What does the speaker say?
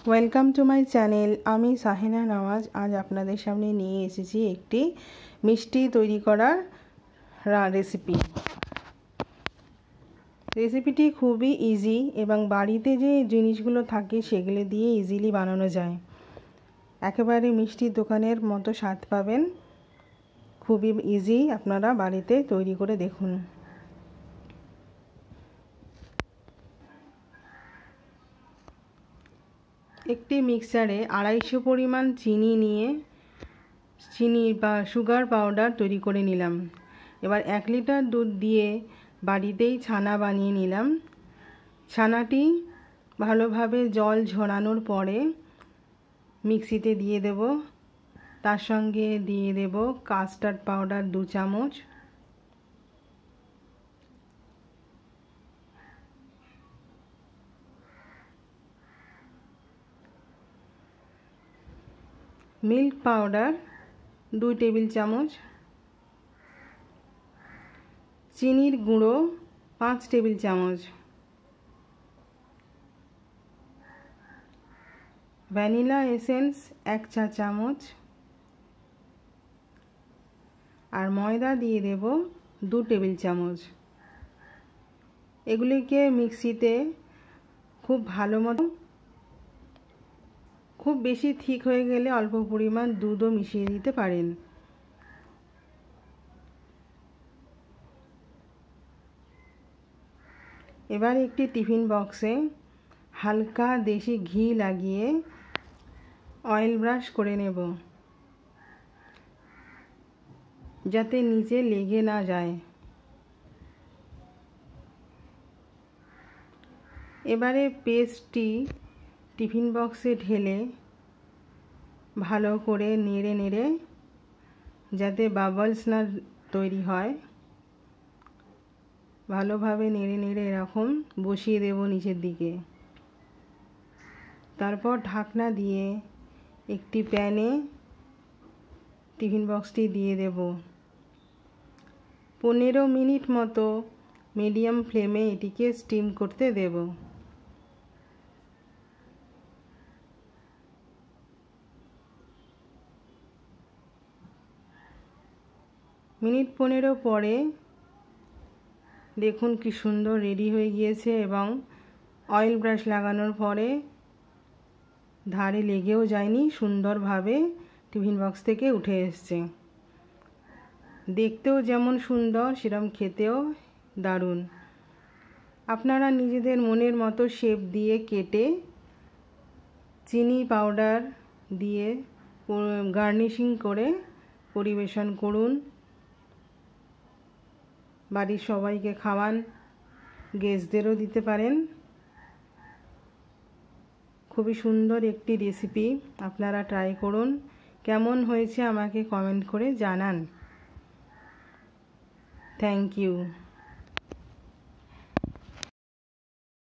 Welcome to my channel. আমি সাহেনা নওয়াজ আজ আপনাদের সামনে নিয়ে এসেছি একটি মিষ্টি তৈরি করার রেসিপিটি খুবই ইজি এবং বাড়িতে যে জিনিসগুলো থাকে সেগুলো দিয়ে ইজিলি বানানো যায়। একেবারে মিষ্টির দোকানের মতো স্বাদ পাবেন। খুবই ইজি, আপনারা বাড়িতে তৈরি করে দেখুন। একটি মিক্সারে 250 পরিমাণ চিনি নিয়ে চিনি বা সুগার পাউডার তৈরি করে নিলাম। এবার 1 লিটার দুধ দিয়ে বাড়িতেই ছানা বানিয়ে নিলাম। ছানাটি ভালোভাবে জল ঝরানোর পরে মিক্সিতে দিয়ে দেব। তার সঙ্গে দিয়ে দেব কাস্টার্ড পাউডার 2 চামচ, মিল্ক পাউডার 2 টেবিল চামচ, চিনির গুঁড়ো 5 টেবিল চামচ, ভ্যানিলা এসেন্স 1 চা চামচ আর ময়দা দিয়ে দেব 2 টেবিল চামচ। এগুলিকে মিক্সিতে খুব ভালো মতো, খুব বেশি ঠিক হয়ে গেলে অল্প পরিমাণ দুধও মিশিয়ে দিতে পারেন। এবার একটি টিফিন বক্সে হালকা দেশি ঘি লাগিয়ে অয়েল ব্রাশ করে নেব, যাতে নিচে লেগে না যায়। এবারে পেস্টটি টিফিন বক্সে ঢেলে ভালো করে নেড়ে নেড়ে, যাতে বাবলস না তৈরি হয়, ভালোভাবে নেড়ে নেড়ে এরকম বসিয়ে দেব নিচের দিকে। তারপর ঢাকনা দিয়ে একটি প্যানে টিফিন বক্সটি দিয়ে দেব। 15 মিনিট মতো মিডিয়াম ফ্লেমে এটিকে স্টিম করতে দেব। মিনিট 15 পরে দেখুন কি সুন্দর রেডি হয়ে গিয়েছে এবং অয়েল ব্রাশ লাগানোর পরে ধারে লেগেও যায়নি, সুন্দরভাবে টিফিন বক্স থেকে উঠে এসছে। দেখতেও যেমন সুন্দর সেরকম খেতেও দারুণ। আপনারা নিজেদের মনের মতো শেপ দিয়ে কেটে চিনি পাউডার দিয়ে গার্নিশিং করে পরিবেশন করুন। বাড়ির সবাইকে খাওয়ান, গেস্টদেরও দিতে পারেন। খুবই সুন্দর একটি রেসিপি, আপনারা ট্রাই করুন। কেমন হয়েছে আমাকে কমেন্ট করে জানান। Thank you.